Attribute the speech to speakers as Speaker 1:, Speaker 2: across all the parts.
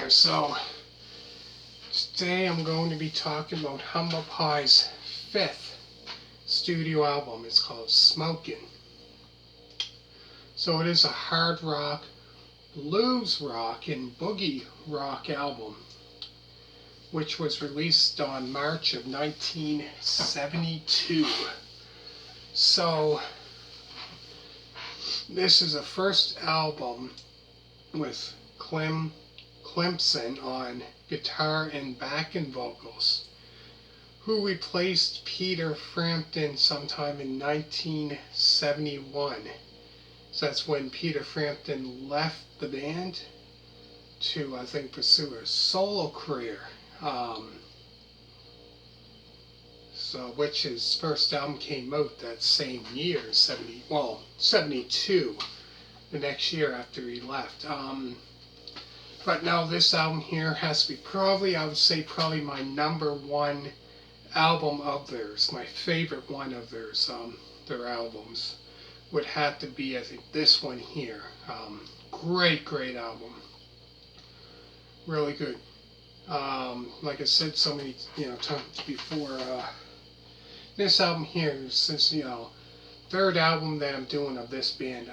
Speaker 1: there. So today I'm going to be talking about Humble Pie's 5th studio album. It's called Smokin. So it is a hard rock, blues rock, and boogie rock album, which was released on March of 1972. So this is the first album with Clemson on guitar and backing vocals, who replaced Peter Frampton sometime in 1971. So that's when Peter Frampton left the band to, I think, pursue a solo career. Which his first album came out that same year, 72, the next year after he left. But now this album here has to be probably my number one album of theirs, my favorite one of theirs, their albums would have to be, I think, this one here. Great album. Really good. Like I said so many times before, this album here is since third album that I'm doing of this band.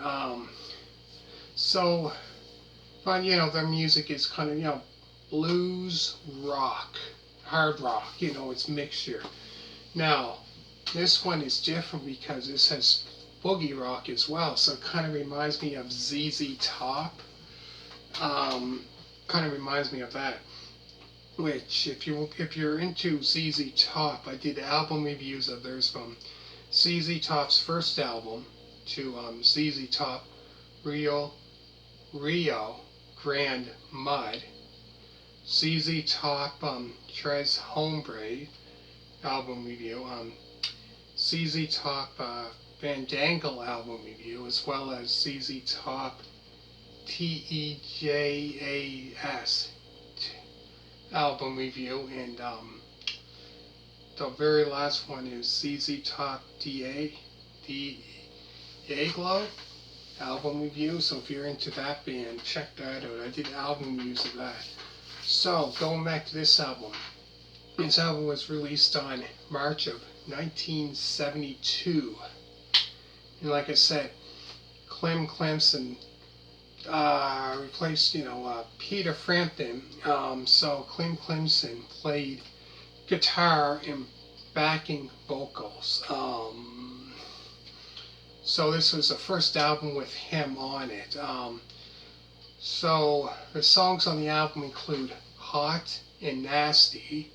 Speaker 1: But their music is kind of blues rock, hard rock. It's mixture. Now this one is different because this has boogie rock as well, so it kind of reminds me of ZZ Top. Kind of reminds me of that. Which, if you're into ZZ Top, I did album reviews of theirs from ZZ Top's first album to ZZ Top Rio Grande Mud, ZZ Top Tres Hombre album review, ZZ Top Fandangle album review, as well as ZZ Top TEJAS album review, and the very last one is ZZ Top Glow album review. So if you're into that band, check that out. I did album reviews of that. So going back to this album was released on March of 1972, and like I said, Clemson replaced Peter Frampton. So Clemson played guitar and backing vocals. So this was the first album with him on it. So the songs on the album include Hot and Nasty,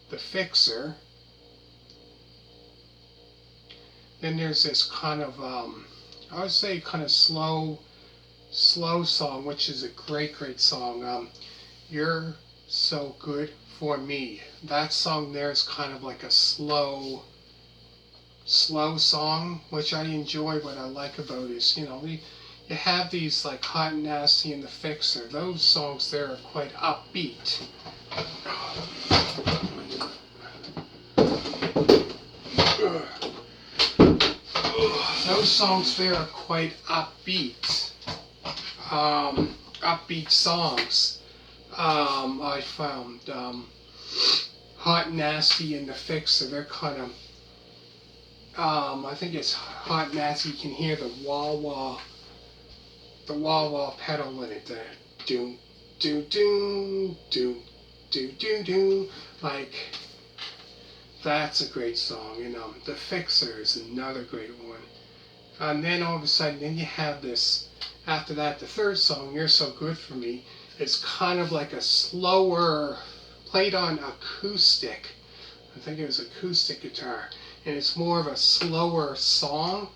Speaker 1: The Fixer. Then there's this kind of I would say kind of slow song, which is a great song. You're So Good for Me. That song there is kind of like a slow song, which I enjoy. What I like about it is, you have these like Hot and Nasty and The Fixer. Those songs there are quite upbeat. Those songs there are quite upbeat. Upbeat songs. I found Hot and Nasty and The Fixer. They're kind of I think it's Hot and Nasty. You can hear the wah-wah pedal in it. That do do do do do do do. Like, that's a great song. And The Fixer is another great one. And then all of a sudden, then you have this. After that, the third song, You're So Good for Me, is kind of like a slower, played on acoustic. I think it was acoustic guitar. And it's more of a slower song,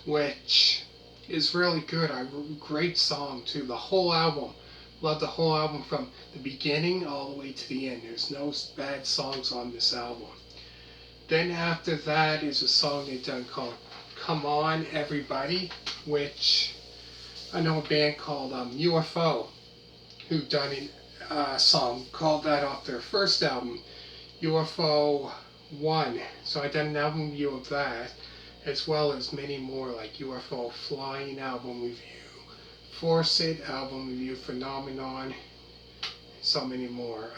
Speaker 1: which is really good. Great song too. The whole album, love the whole album from the beginning all the way to the end. There's no bad songs on this album. Then after that is a song they done called Come On Everybody, which I know a band called UFO, who done a song called that off their first album, UFO 1. So I done an album review of that, as well as many more like UFO Flying album review, Force It, album review, Phenomenon, so many more.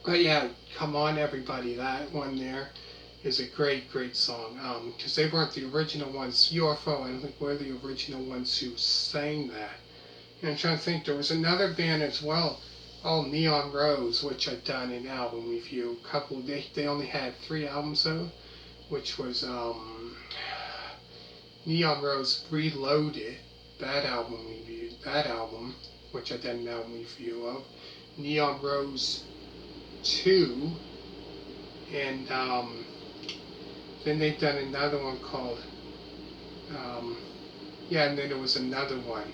Speaker 1: But yeah, Come On Everybody, that one there is a great, great song. Because they weren't the original ones. UFO, I don't think were the original ones who sang that. And I'm trying to think, there was another band as well, Neon Rose, which I've done an album review. They only had 3 albums though, which was Neon Rose Reloaded, that album, which I did an album review of. Neon Rose 2, and then they've done another one called, and then there was another one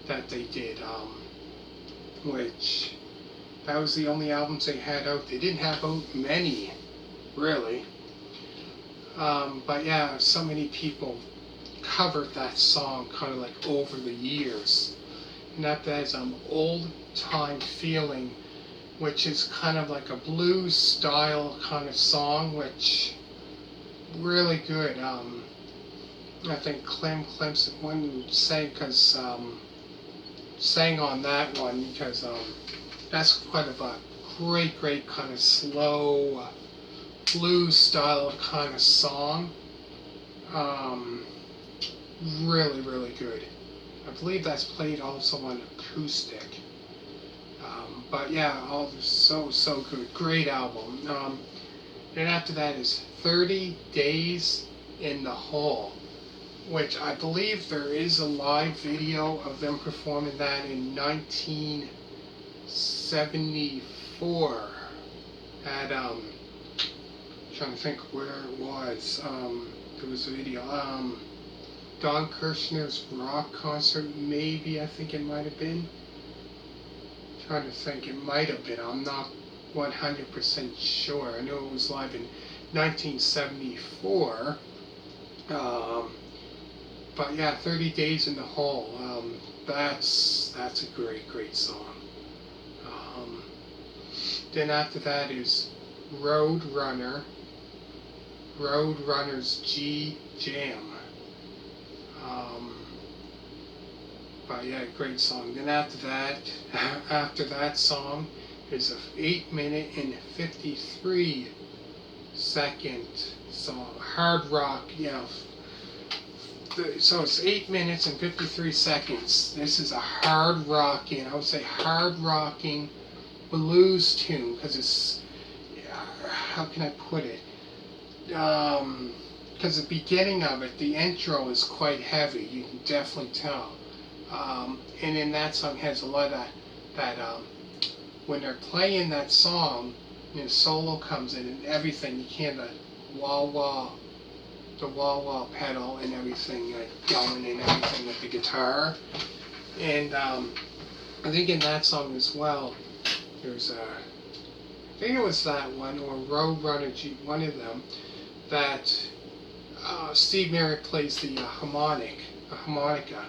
Speaker 1: that they did, which, that was the only albums they had out. They didn't have out many, really. But yeah, so many people covered that song kind of like over the years. And that is Old Time Feeling, which is kind of like a blues style kind of song, which really good. I think Clem Clemson one sang on that one because that's quite a great kind of slow blues style kind of song. Really, really good. I believe that's played also on acoustic. But yeah, all so good. Great album. And after that is 30 Days in the Hole, which I believe there is a live video of them performing that in 1974 at trying to think where it was. There was a video. Don Kirshner's rock concert, maybe, I think it might have been. Trying to think, it might have been. I'm not 100% sure. I know it was live in 1974. But yeah, 30 Days in the Hole. That's a great song. Then after that is Roadrunner's G Jam. But yeah, great song. Then after that song is a 8-minute and 53-second song, hard rock. So it's 8 minutes and 53 seconds. This is a hard rocking, I would say hard rocking blues tune, because it's, how can I put it? Because the beginning of it, the intro is quite heavy. You can definitely tell. And then that song has a lot of that when they're playing that song, the solo comes in and everything, you hear the wah-wah pedal and everything going and everything with the guitar. And I think in that song as well, there's I think it was that one, or Roadrunner G, one of them, that Steve Merritt plays the harmonica.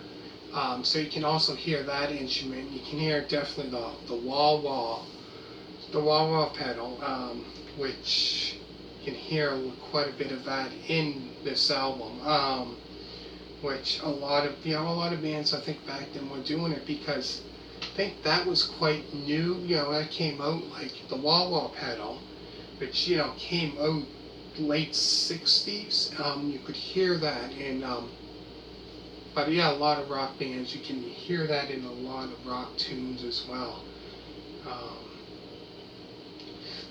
Speaker 1: So you can also hear that instrument. You can hear definitely the wah-wah pedal, which you can hear quite a bit of that in this album. Which a lot of bands I think back then were doing it, because I think that was quite new. That came out like the wah-wah pedal, which came out late 60s. You could hear that in. But yeah, a lot of rock bands, you can hear that in a lot of rock tunes as well.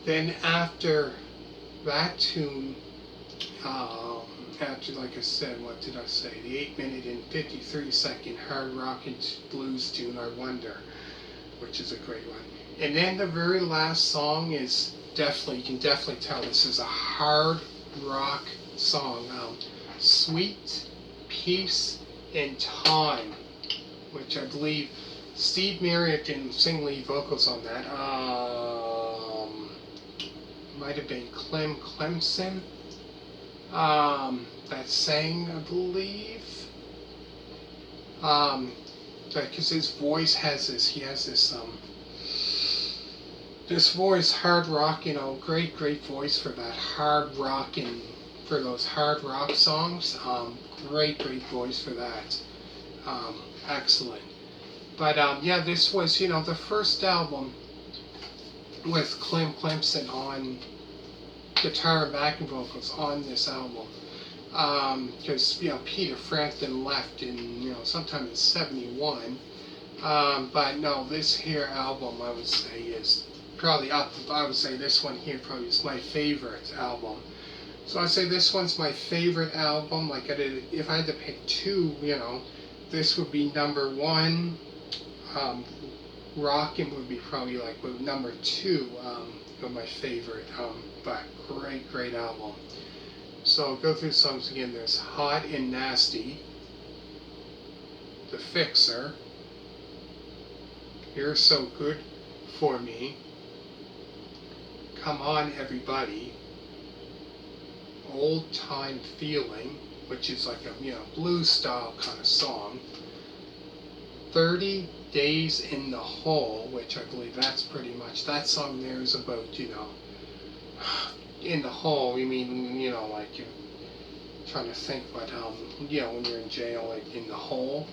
Speaker 1: Then after that tune, after, like I said, what did I say? The 8-minute and 53-second hard rocking blues tune, I Wonder, which is a great one. And then the very last song is you can definitely tell this is a hard rock song. Sweet Peace in Time, which I believe Steve Merritt can sing lead vocals on that. Might have been Clem Clemson that sang, I believe. Because his voice has this voice, hard rock, great voice for that hard rock and for those hard rock songs. Great voice for that. Excellent. But yeah, this was, the first album with Clem Clemson on guitar and backing vocals on this album. Because, Peter Frampton left in, sometime in 71. But no, this here album, I would say, is probably up. I would say this one here probably is my favorite album. So I'd say this one's my favorite album. Like, if I had to pick two, this would be number one. Rockin' would be probably like number two of my favorite. But great album. So I'll go through the songs again. There's Hot and Nasty, The Fixer, You're So Good For Me, Come On Everybody, Old Time Feeling, which is like a blues style kind of song, 30 Days in the Hole, which I believe that's pretty much, that song there is about, in the hole, you mean, like you're trying to think, but, when you're in jail, like in the hole.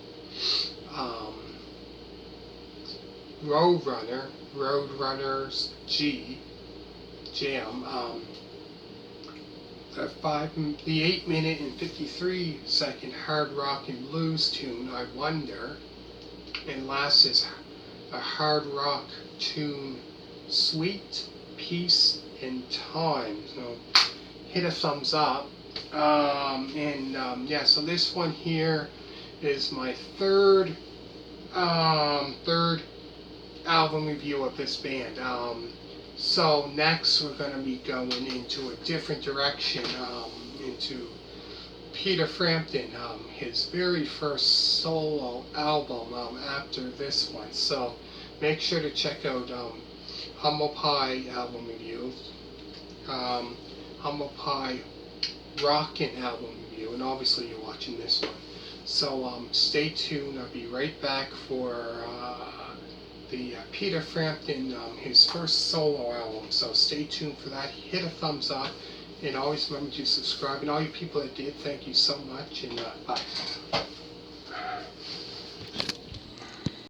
Speaker 1: Roadrunners Jam, the 8-minute and 53-second hard rock and blues tune, I Wonder, and last is a hard rock tune, Sweet Peace and Time. So hit a thumbs up. Yeah, so this one here is my third album review of this band. So next we're going to be going into a different direction, into Peter Frampton, his very first solo album after this one. So make sure to check out Humble Pie album review, Humble Pie Rockin' album review, and obviously you're watching this one. So stay tuned. I'll be right back for the Peter Frampton, his first solo album. So stay tuned for that. Hit a thumbs up, and always remember to subscribe. And all you people that did, thank you so much, and bye.